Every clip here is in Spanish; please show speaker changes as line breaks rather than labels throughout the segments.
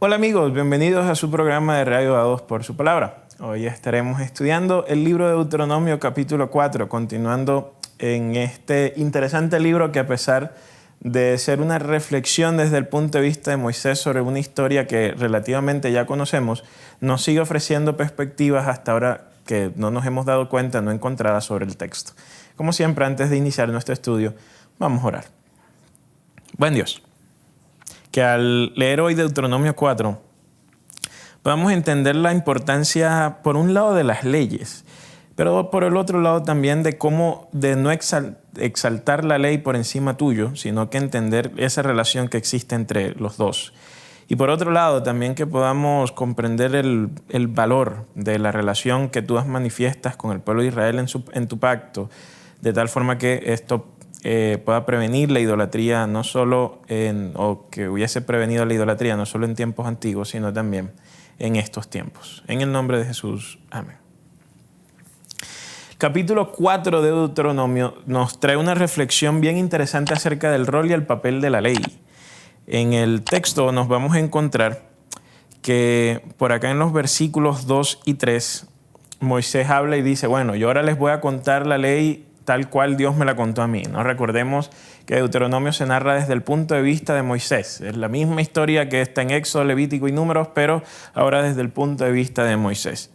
Hola amigos, bienvenidos a su programa de Radio Dados por su palabra. Hoy estaremos estudiando el libro de Deuteronomio capítulo 4, continuando en este interesante libro que, a pesar de ser una reflexión desde el punto de vista de Moisés sobre una historia que relativamente ya conocemos, nos sigue ofreciendo perspectivas hasta ahora que no nos hemos dado cuenta, no encontradas sobre el texto. Como siempre, antes de iniciar nuestro estudio, vamos a orar. Buen Dios, que al leer hoy Deuteronomio 4 podamos entender la importancia, por un lado, de las leyes, pero por el otro lado también de cómo de no exaltar la ley por encima tuyo, sino que entender esa relación que existe entre los dos. Y por otro lado también que podamos comprender el valor de la relación que tú manifiestas con el pueblo de Israel en tu pacto, de tal forma que esto pueda prevenir la idolatría, no solo o que hubiese prevenido la idolatría no solo en tiempos antiguos, sino también en estos tiempos. En el nombre de Jesús. Amén. Capítulo 4 de Deuteronomio nos trae una reflexión bien interesante acerca del rol y el papel de la ley. En el texto nos vamos a encontrar que por acá en los versículos 2 y 3, Moisés habla y dice, bueno, yo ahora les voy a contar la ley tal cual Dios me la contó a mí, ¿no? Recordemos que Deuteronomio se narra desde el punto de vista de Moisés. Es la misma historia que está en Éxodo, Levítico y Números, pero ahora desde el punto de vista de Moisés.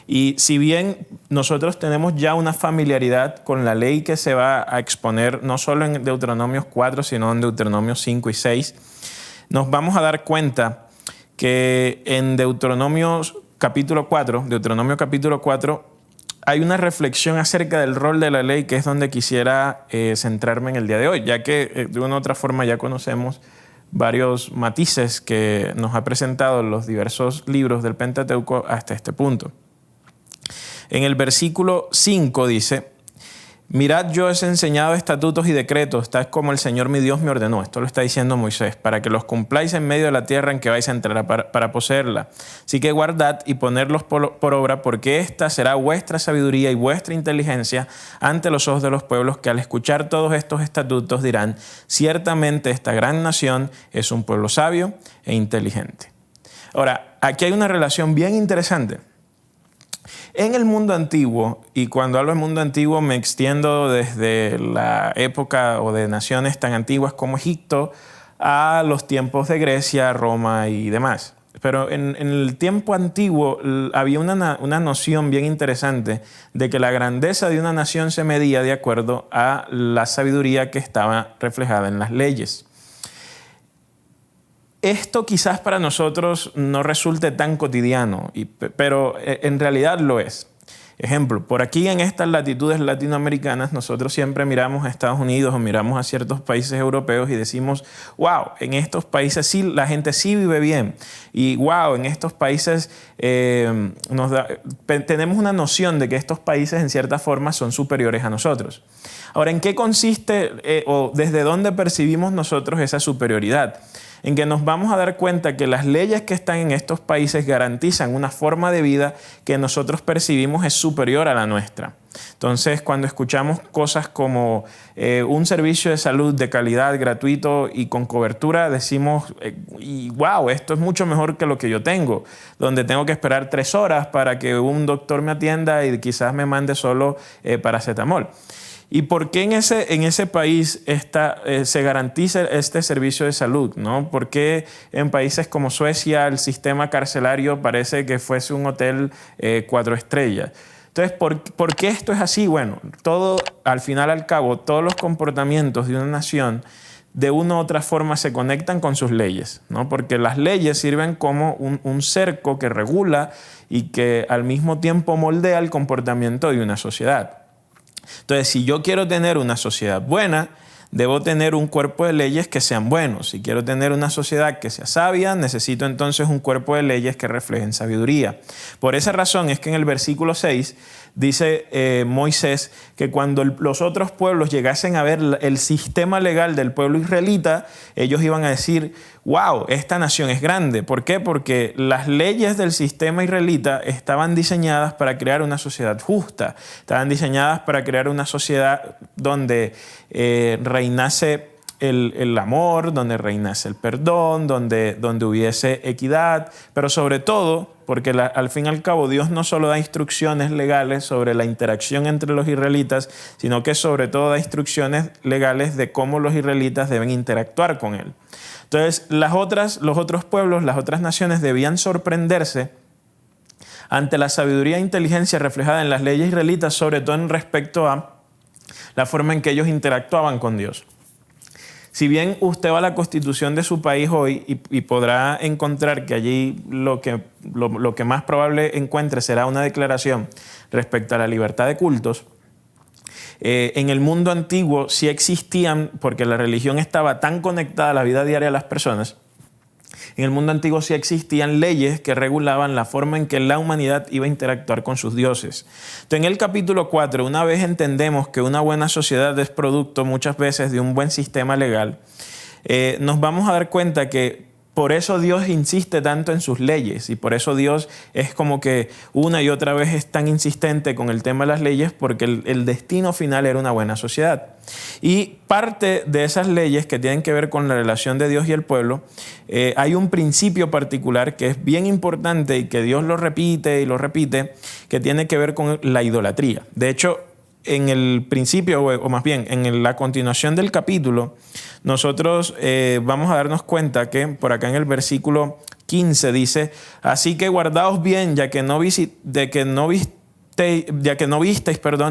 Y si bien nosotros tenemos ya una familiaridad con la ley que se va a exponer no solo en Deuteronomio 4, sino en Deuteronomio 5 y 6, nos vamos a dar cuenta que en Deuteronomio capítulo 4, hay una reflexión acerca del rol de la ley, que es donde quisiera centrarme en el día de hoy, ya que de una u otra forma ya conocemos varios matices que nos ha presentado los diversos libros del Pentateuco hasta este punto. En el versículo 5 dice, mirad, yo os he enseñado estatutos y decretos, tal como el Señor mi Dios me ordenó. Esto lo está diciendo Moisés, para que los cumpláis en medio de la tierra en que vais a entrar para poseerla. Así que guardad y ponedlos por obra, porque esta será vuestra sabiduría y vuestra inteligencia ante los ojos de los pueblos, que al escuchar todos estos estatutos dirán, ciertamente esta gran nación es un pueblo sabio e inteligente. Ahora, aquí hay una relación bien interesante. En el mundo antiguo, y cuando hablo del mundo antiguo me extiendo desde la época o de naciones tan antiguas como Egipto a los tiempos de Grecia, Roma y demás. Pero en el tiempo antiguo había una noción bien interesante de que la grandeza de una nación se medía de acuerdo a la sabiduría que estaba reflejada en las leyes. Esto quizás para nosotros no resulte tan cotidiano, pero en realidad lo es. Ejemplo, por aquí en estas latitudes latinoamericanas nosotros siempre miramos a Estados Unidos o miramos a ciertos países europeos y decimos, wow, en estos países sí, la gente sí vive bien. Y wow, en estos países tenemos una noción de que estos países en cierta forma son superiores a nosotros. Ahora, ¿en qué consiste o desde dónde percibimos nosotros esa superioridad? En que nos vamos a dar cuenta que las leyes que están en estos países garantizan una forma de vida que nosotros percibimos es superior a la nuestra. Entonces, cuando escuchamos cosas como un servicio de salud de calidad, gratuito y con cobertura, decimos, wow, esto es mucho mejor que lo que yo tengo, donde tengo que esperar 3 horas para que un doctor me atienda y quizás me mande solo paracetamol. ¿Y por qué en ese país se garantiza este servicio de salud, ¿no? ¿Por qué en países como Suecia el sistema carcelario parece que fuese un hotel 4 estrellas? Entonces, ¿por qué esto es así? Bueno, al final al cabo, todos los comportamientos de una nación de una u otra forma se conectan con sus leyes, ¿no? Porque las leyes sirven como un cerco que regula y que al mismo tiempo moldea el comportamiento de una sociedad. Entonces, si yo quiero tener una sociedad buena, debo tener un cuerpo de leyes que sean buenos. Si quiero tener una sociedad que sea sabia, necesito entonces un cuerpo de leyes que reflejen sabiduría. Por esa razón es que en el versículo 6 dice Moisés que cuando los otros pueblos llegasen a ver el sistema legal del pueblo israelita, ellos iban a decir, wow, esta nación es grande. ¿Por qué? Porque las leyes del sistema israelita estaban diseñadas para crear una sociedad justa, estaban diseñadas para crear una sociedad donde reinase el amor, donde reinase el perdón, donde hubiese equidad, pero sobre todo, porque al fin y al cabo Dios no solo da instrucciones legales sobre la interacción entre los israelitas, sino que sobre todo da instrucciones legales de cómo los israelitas deben interactuar con Él. Entonces, los otros pueblos, las otras naciones debían sorprenderse ante la sabiduría e inteligencia reflejada en las leyes israelitas, sobre todo en respecto a la forma en que ellos interactuaban con Dios. Si bien usted va a la Constitución de su país hoy y podrá encontrar que allí lo que más probable encuentre será una declaración respecto a la libertad de cultos, en el mundo antiguo sí existían, porque la religión estaba tan conectada a la vida diaria de las personas, en el mundo antiguo sí existían leyes que regulaban la forma en que la humanidad iba a interactuar con sus dioses. Entonces, en el capítulo 4, una vez entendemos que una buena sociedad es producto muchas veces de un buen sistema legal, nos vamos a dar cuenta que por eso Dios insiste tanto en sus leyes y por eso Dios es como que una y otra vez es tan insistente con el tema de las leyes, porque el destino final era una buena sociedad. Y parte de esas leyes que tienen que ver con la relación de Dios y el pueblo, hay un principio particular que es bien importante y que Dios lo repite y lo repite, que tiene que ver con la idolatría. De hecho, en el principio, o más bien en la continuación del capítulo, nosotros vamos a darnos cuenta que por acá en el versículo 15 dice: así que guardaos bien, ya que no visteis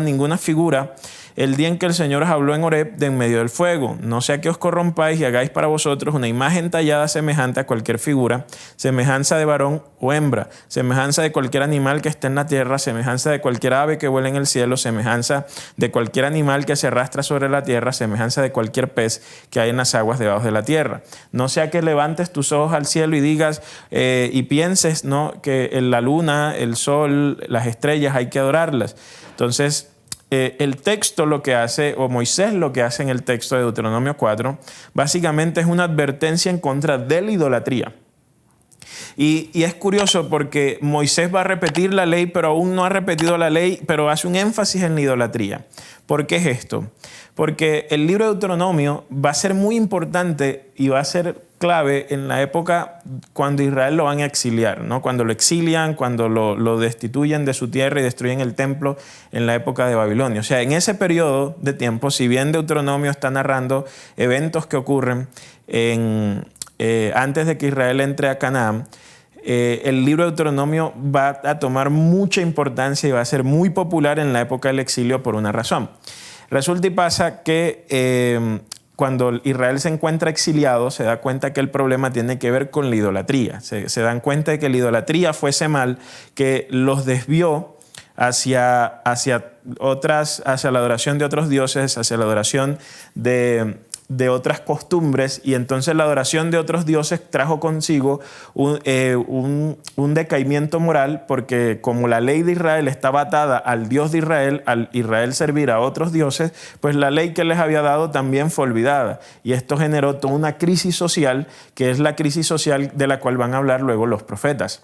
ninguna figura el día en que el Señor os habló en Horeb de en medio del fuego. No sea que os corrompáis y hagáis para vosotros una imagen tallada semejante a cualquier figura, semejanza de varón o hembra, semejanza de cualquier animal que esté en la tierra, semejanza de cualquier ave que vuela en el cielo, semejanza de cualquier animal que se arrastra sobre la tierra, semejanza de cualquier pez que hay en las aguas debajo de la tierra. No sea que levantes tus ojos al cielo y digas y pienses, ¿no?, que la luna, el sol, las estrellas hay que adorarlas. Entonces, el texto lo que hace, o Moisés lo que hace en el texto de Deuteronomio 4, básicamente es una advertencia en contra de la idolatría. Y es curioso porque Moisés va a repetir la ley, pero aún no ha repetido la ley, pero hace un énfasis en la idolatría. ¿Por qué es esto? Porque el libro de Deuteronomio va a ser muy importante y va a ser clave en la época cuando Israel lo van a exiliar, ¿no? Cuando lo exilian, cuando lo destituyen de su tierra y destruyen el templo en la época de Babilonia. O sea, en ese periodo de tiempo, si bien Deuteronomio está narrando eventos que ocurren antes de que Israel entre a Canaán, el libro de Deuteronomio va a tomar mucha importancia y va a ser muy popular en la época del exilio por una razón. Resulta y pasa que cuando Israel se encuentra exiliado, se da cuenta que el problema tiene que ver con la idolatría. Se dan cuenta de que la idolatría fue ese mal que los desvió hacia la adoración de otros dioses, hacia la adoración de otras costumbres, y entonces la adoración de otros dioses trajo consigo un decaimiento moral, porque como la ley de Israel estaba atada al Dios de Israel, al Israel servir a otros dioses, pues la ley que les había dado también fue olvidada, y esto generó toda una crisis social, que es la crisis social de la cual van a hablar luego los profetas.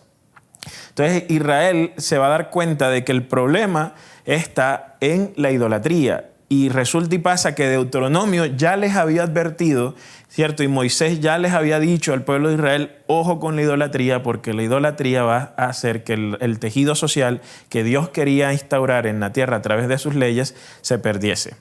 Entonces Israel se va a dar cuenta de que el problema está en la idolatría. Y resulta y pasa que Deuteronomio ya les había advertido, ¿cierto? Y Moisés ya les había dicho al pueblo de Israel: ojo con la idolatría, porque la idolatría va a hacer que el tejido social que Dios quería instaurar en la tierra a través de sus leyes se perdiese.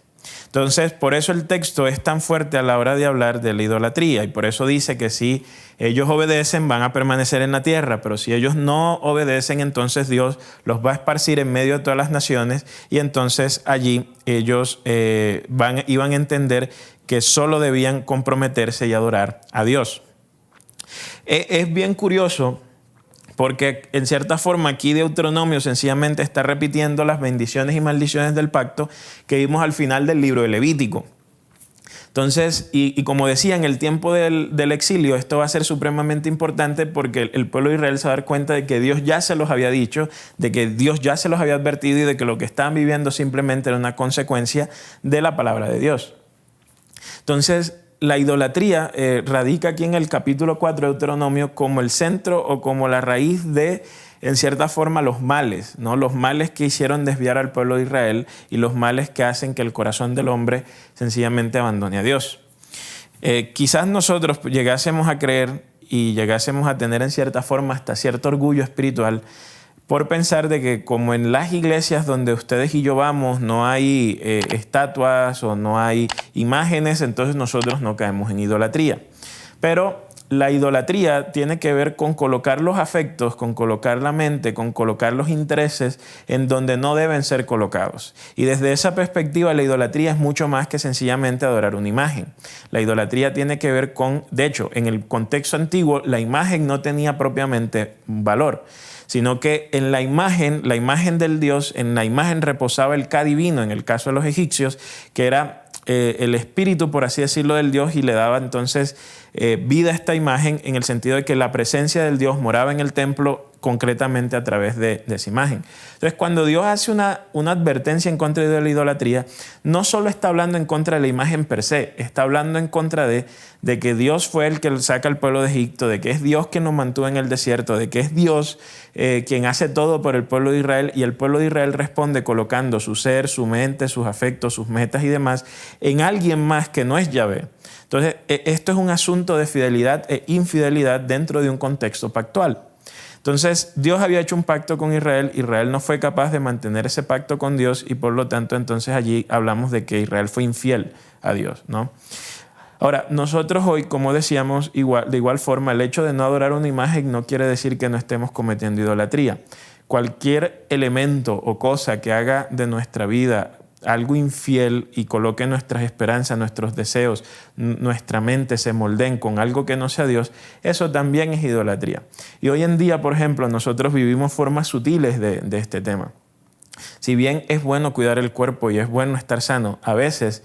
Entonces, por eso el texto es tan fuerte a la hora de hablar de la idolatría, y por eso dice que si ellos obedecen van a permanecer en la tierra, pero si ellos no obedecen, entonces Dios los va a esparcir en medio de todas las naciones, y entonces allí ellos iban a entender que solo debían comprometerse y adorar a Dios. Es bien curioso, porque en cierta forma aquí Deuteronomio sencillamente está repitiendo las bendiciones y maldiciones del pacto que vimos al final del libro de Levítico. Entonces, y como decía, en el tiempo del exilio esto va a ser supremamente importante, porque el pueblo de Israel se va a dar cuenta de que Dios ya se los había dicho, de que Dios ya se los había advertido, y de que lo que estaban viviendo simplemente era una consecuencia de la palabra de Dios. Entonces, la idolatría radica aquí en el capítulo 4 de Deuteronomio como el centro o como la raíz de, en cierta forma, los males, ¿no? Los males que hicieron desviar al pueblo de Israel y los males que hacen que el corazón del hombre sencillamente abandone a Dios. Quizás nosotros llegásemos a creer y llegásemos a tener en cierta forma hasta cierto orgullo espiritual por pensar de que como en las iglesias donde ustedes y yo vamos no hay estatuas o no hay imágenes, entonces nosotros no caemos en idolatría. Pero la idolatría tiene que ver con colocar los afectos, con colocar la mente, con colocar los intereses en donde no deben ser colocados. Y desde esa perspectiva, la idolatría es mucho más que sencillamente adorar una imagen. La idolatría tiene que ver con, de hecho, en el contexto antiguo, la imagen no tenía propiamente valor, sino que en la imagen del Dios, en la imagen reposaba el Ka divino, en el caso de los egipcios, que era el espíritu, por así decirlo, del Dios, y le daba entonces vida a esta imagen en el sentido de que la presencia del Dios moraba en el templo concretamente a través de esa imagen. Entonces, cuando Dios hace una advertencia en contra de la idolatría, no solo está hablando en contra de la imagen per se, está hablando en contra de que Dios fue el que saca al pueblo de Egipto, de que es Dios quien nos mantuvo en el desierto, de que es Dios quien hace todo por el pueblo de Israel, y el pueblo de Israel responde colocando su ser, su mente, sus afectos, sus metas y demás en alguien más que no es Yahvé. Entonces, esto es un asunto de fidelidad e infidelidad dentro de un contexto pactual. Entonces, Dios había hecho un pacto con Israel, Israel no fue capaz de mantener ese pacto con Dios y por lo tanto entonces allí hablamos de que Israel fue infiel a Dios, ¿no? Ahora, nosotros hoy, como decíamos, de igual forma, el hecho de no adorar una imagen no quiere decir que no estemos cometiendo idolatría. Cualquier elemento o cosa que haga de nuestra vida algo infiel y coloque nuestras esperanzas, nuestros deseos, nuestra mente se moldeen con algo que no sea Dios, eso también es idolatría. Y hoy en día, por ejemplo, nosotros vivimos formas sutiles de este tema. Si bien es bueno cuidar el cuerpo y es bueno estar sano, a veces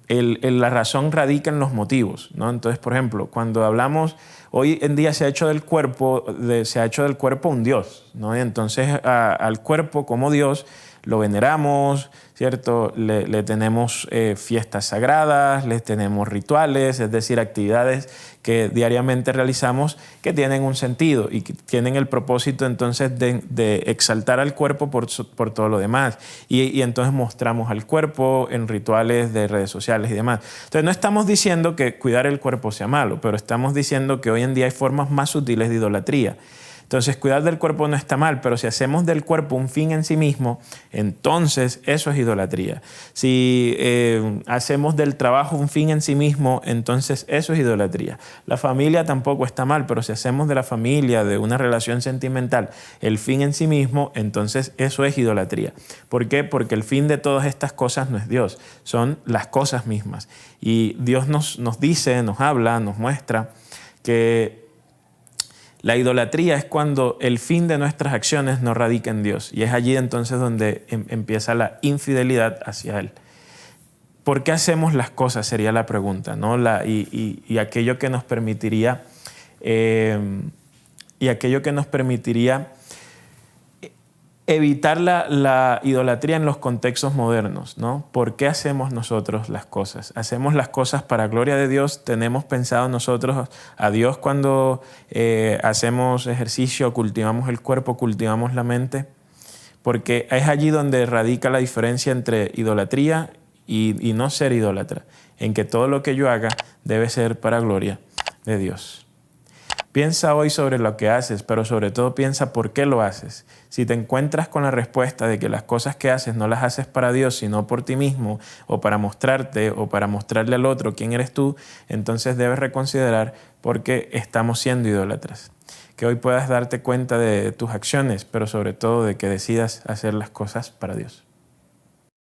la razón radica en los motivos, ¿no? Entonces, por ejemplo, cuando hablamos, hoy en día se ha hecho del cuerpo un Dios, ¿no? Y entonces al cuerpo como Dios lo veneramos, ¿cierto? Le tenemos fiestas sagradas, le tenemos rituales, es decir, actividades que diariamente realizamos que tienen un sentido y que tienen el propósito entonces de exaltar al cuerpo por todo lo demás. Y entonces mostramos al cuerpo en rituales de redes sociales y demás. Entonces no estamos diciendo que cuidar el cuerpo sea malo, pero estamos diciendo que hoy en día hay formas más sutiles de idolatría. Entonces, cuidar del cuerpo no está mal, pero si hacemos del cuerpo un fin en sí mismo, entonces eso es idolatría. Si hacemos del trabajo un fin en sí mismo, entonces eso es idolatría. La familia tampoco está mal, pero si hacemos de la familia, de una relación sentimental, el fin en sí mismo, entonces eso es idolatría. ¿Por qué? Porque el fin de todas estas cosas no es Dios, son las cosas mismas. Y Dios nos dice, nos habla, nos muestra que la idolatría es cuando el fin de nuestras acciones no radica en Dios. Y es allí entonces donde empieza la infidelidad hacia Él. ¿Por qué hacemos las cosas? Sería la pregunta, ¿no? Y aquello que nos permitiría, evitar la idolatría en los contextos modernos, ¿no? ¿Por qué hacemos nosotros las cosas? ¿Hacemos las cosas para gloria de Dios? ¿Tenemos pensado nosotros a Dios cuando hacemos ejercicio, cultivamos el cuerpo, cultivamos la mente? Porque es allí donde radica la diferencia entre idolatría y no ser idólatra, en que todo lo que yo haga debe ser para gloria de Dios. Piensa hoy sobre lo que haces, pero sobre todo piensa por qué lo haces. Si te encuentras con la respuesta de que las cosas que haces no las haces para Dios, sino por ti mismo, o para mostrarte, o para mostrarle al otro quién eres tú, entonces debes reconsiderar por qué estamos siendo idólatras. Que hoy puedas darte cuenta de tus acciones, pero sobre todo de que decidas hacer las cosas para Dios.